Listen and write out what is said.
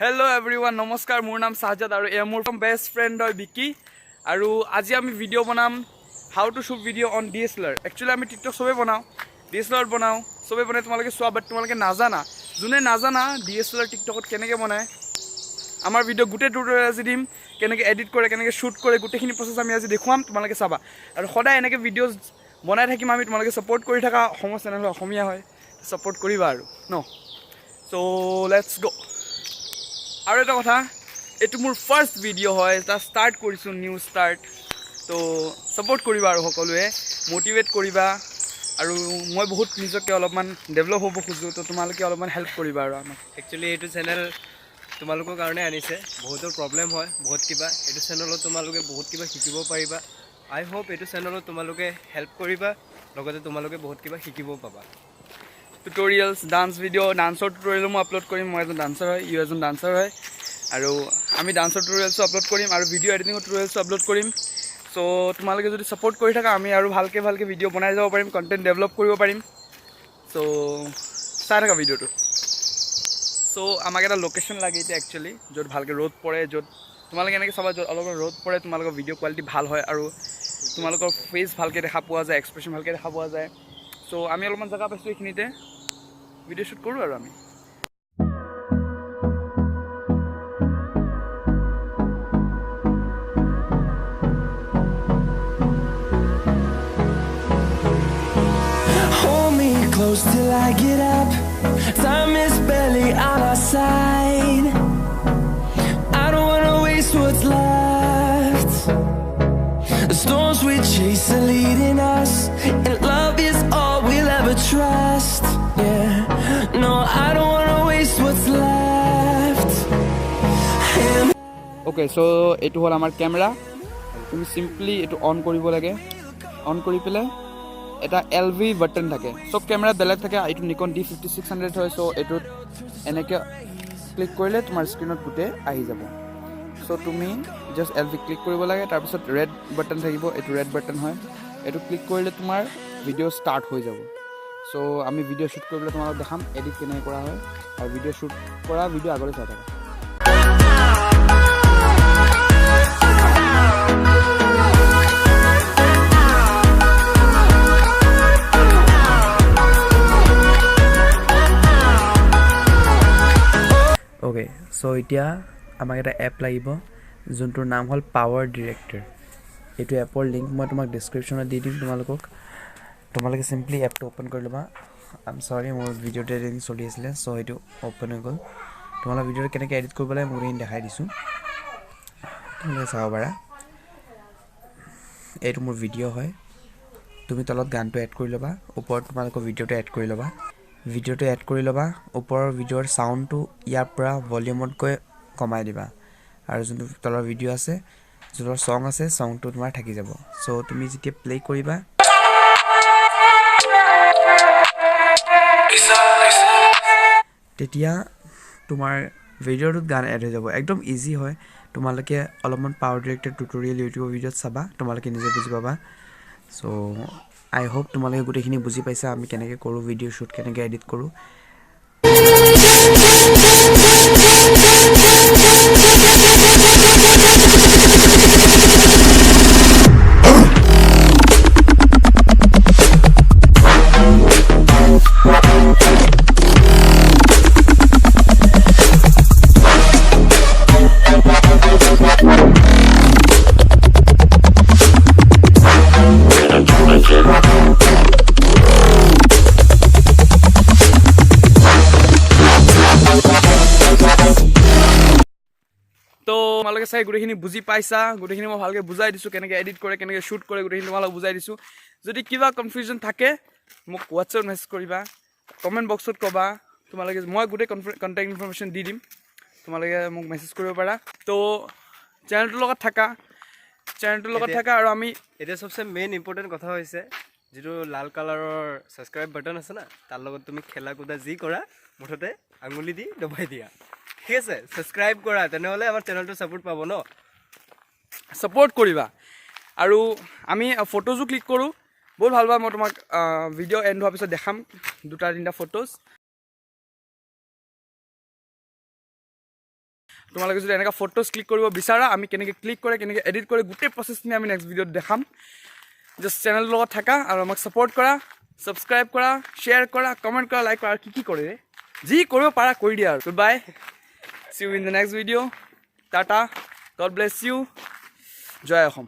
Hello everyone, নমস্কাৰ মোৰ নাম সাজাদ আৰু এ মোৰ বেষ্ট ফ্ৰেণ্ড হয় বিকি আৰু আজি আমি ভিডিঅ' বনাম how to shoot video' on DSLR actually আমি টিকটক সবে বনাওঁ DSLR বনাওঁ সবে বনাই তোমালোকে চোৱা বাট তোমালোকে নাজানা যোনে নাজানা DSLR টিকটকত কেনেকৈ বনায় আমাৰ ভিডিঅ' গোটেই টিউটৰিয়েল আজি দিম কেনেকৈ এডিট কৰে কেনেকৈ শ্বুট কৰে গোটেইখিনি প্ৰচেছ আমি আজি দেখুৱাম তোমালোকে চাবা আৰু সদায় এনেকৈ ভিডিঅ'জ বনাই থাকিম আমি তোমালোকে ছাপোৰ্ট কৰি থাকা অসমৰ চেনেল হয় অসমীয়া হয় ছাপোৰ্ট কৰিবা আৰু ন চ' লেটছ গ' আৰু এটা কথা এইটো মোৰ ফাৰ্ষ্ট ভিডিঅ' হয় এটা ষ্টাৰ্ট কৰিছোঁ নিউ ষ্টাৰ্ট তো ছাপোৰ্ট কৰিবা আৰু সকলোৱে মটিভেট কৰিবা আৰু মই বহুত নিজকে অলপমান ডেভেলপ হ'ব খোজোঁ তো তোমালোকে অলপমান হেল্প কৰিবা আৰু আমাক একচুৱেলি এইটো চেনেল তোমালোকৰ কাৰণে আনিছে বহুতৰ প্ৰব্লেম হয় বহুত কিবা এইটো চেনেলত তোমালোকে বহুত কিবা শিকিব পাৰিবা আই হোপ এইটো চেনেলত তোমালোকে হেল্প কৰিবা লগতে তোমালোকে বহুত কিবা শিকিবও পাবা টিউটৰিয়েলছ ডান্স ভিডিঅ' ডান্সৰ টিউটৰিয়েলো মই আপলোড কৰিম মই এজন ডান্সাৰ হয় ইও এজন ডান্সাৰ হয় আৰু আমি ডান্সৰ টিউটৰিয়েলছো আপলোড কৰিম আৰু ভিডিঅ' এডিটিঙৰ টিউটৰিয়েলছো আপলোড কৰিম চ' তোমালোকে যদি ছাপোৰ্ট কৰি থাকা আমি আৰু ভালকৈ ভিডিঅ' বনাই যাব পাৰিম কণ্টেণ্ট ডেভেলপ কৰিব পাৰিম চ' চাই থাকা ভিডিঅ'টো চ' আমাক এটা লোকেশ্যন লাগে এতিয়া একচুৱেলি য'ত ভালকৈ ৰ'দ পৰে য'ত তোমালোকে এনেকৈ চাবা য'ত অলপ ৰ'দ পৰে তোমালোকৰ ভিডিঅ' কোৱালিটি ভাল হয় আৰু তোমালোকৰ ফেচ ভালকৈ দেখা পোৱা যায় এক্সপ্ৰেশ্যন ভালকৈ দেখা পোৱা যায় চ' আমি অলপমান জেগা পাইছোঁ এইখিনিতে ভিডিঅ' শ্বুট কৰোঁ আৰু আমি Close till I get up. Time is barely on our side. I don't wanna waste what's left. The storms we chase are leading us, and love is all we'll ever trust. Yeah, no, I don't wanna waste what's left. Okay so' এইটো হ'ল আমাৰ camera তুমি simply এইটো on কৰিব লাগে on কৰি পেলাই এটা LV বাটন থাকে চব কেমেৰা বেলেগ থাকে এইটো নিকন D5600 হয় চ' এইটোত এনেকৈ ক্লিক কৰিলে তোমাৰ স্ক্ৰীণত গোটেই আহি যাব চ' তুমি জাষ্ট LV ক্লিক কৰিব লাগে তাৰপিছত ৰেড বাটন থাকিব এইটো ৰেড বাটন হয় এইটো ক্লিক কৰিলে তোমাৰ ভিডিঅ' ষ্টাৰ্ট হৈ যাব চ' আমি ভিডিঅ' শ্বুট কৰিবলৈ তোমালোকক দেখাম এডিট কেনেকৈ কৰা হয় আৰু ভিডিঅ' শ্বুট কৰা ভিডিঅ' আগলৈ চাই থাকা অ'কে চ' এতিয়া আমাক এটা এপ লাগিব যোনটোৰ নাম হ'ল পাৱাৰ ডিৰেক্টৰ এইটো এপৰ লিংক মই তোমাক ডিছক্ৰিপশ্যনত দি দিম তোমালোকে চিম্পলি এপটো অ'পেন কৰি ল'বা চৰি মোৰ ভিডিঅ'টো এডিটিং চলি আছিলে চ' সেইটো অ'পেন হৈ গ'ল তোমালোকৰ ভিডিঅ'টো কেনেকৈ এডিট কৰিব লাগে মই এইখিনি দেখাই দিছোঁ তোমালোকে চাব পাৰা এইটো মোৰ ভিডিঅ' হয় তুমি তলত গানটো এড কৰি ল'বা ওপৰত তোমালোকৰ ভিডিঅ'টো এড কৰি ল'বা ওপৰৰ ভিডিঅ'ৰ চাউণ্ডটো ইয়াৰ পৰা ভলিউমতকৈ কমাই দিবা আৰু যোনটো তলৰ ভিডিঅ' আছে যোনটো ছং আছে ছংটো তোমাৰ থাকি যাব চ' তুমি যেতিয়া প্লে কৰিবা তেতিয়া তোমাৰ ভিডিঅ'টোত গান এড হৈ যাব একদম ইজি হয় তোমালোকে অলপমান পাৱাৰ ডিৰেক্টৰ টিউটৰিয়েল ইউটিউবৰ ভিডিঅ'ত চাবা তোমালোকে নিজে বুজি পাবা চ' আই হোপ তোমালোকে গোটেইখিনি বুজি পাইছা আমি কেনেকৈ কৰোঁ ভিডিঅ' শ্বুট কেনেকৈ এডিট কৰোঁ তো তোমালোকে চাই গোটেইখিনি বুজি পাইছা গোটেইখিনি মই ভালকৈ বুজাই দিছোঁ কেনেকৈ এডিট কৰে কেনেকৈ শ্বুট কৰে গোটেইখিনি তোমালোকক বুজাই দিছোঁ যদি কিবা কনফিউজন থাকে মোক হোৱাটছএপত মেছেজ কৰিবা কমেণ্ট বক্সত ক'বা তোমালোকে মই গোটেই কণ্টেক্ট ইনফৰমেশ্যন দি দিম তোমালোকে মোক মেছেজ কৰিব পাৰা তো চেনেলটোৰ লগত থাকা আৰু আমি এতিয়া চবচে মেইন ইম্পৰ্টেণ্ট কথা হৈছে যিটো লাল কালাৰৰ ছাবস্ক্ৰাইব বাটন আছে না তাৰ লগত তুমি খেলা কুদা যি কৰা মুঠতে আঙুলি দি দবাই দিয়া ঠিক আছে ছাবস্ক্ৰাইব কৰা তেনেহ'লে আমাৰ চেনেলটো ছাপোৰ্ট পাব ন ছাপোৰ্ট কৰিবা আৰু আমি ফটোজো ক্লিক কৰোঁ বহুত ভাল পাওঁ মই তোমাক ভিডিঅ' এণ্ড হোৱাৰ পিছত দেখাম 2-3টা ফটোজ তোমালোকে যদি এনেকুৱা ফটোজ ক্লিক কৰিব বিচাৰা আমি কেনেকৈ ক্লিক কৰে কেনেকৈ এডিট কৰে গোটেই প্ৰচেছখিনি আমি নেক্সট ভিডিঅ'ত দেখাম জাষ্ট চেনেলৰ লগত থাকা আৰু আমাক ছাপোৰ্ট কৰা ছাবস্ক্ৰাইব কৰা শ্বেয়াৰ কৰা কমেণ্ট কৰা লাইক কৰা আৰু কি কৰে যি কৰিব পাৰা কৰি দিয়া আৰু goodbye see you in the next video' tata god bless you জয় অসম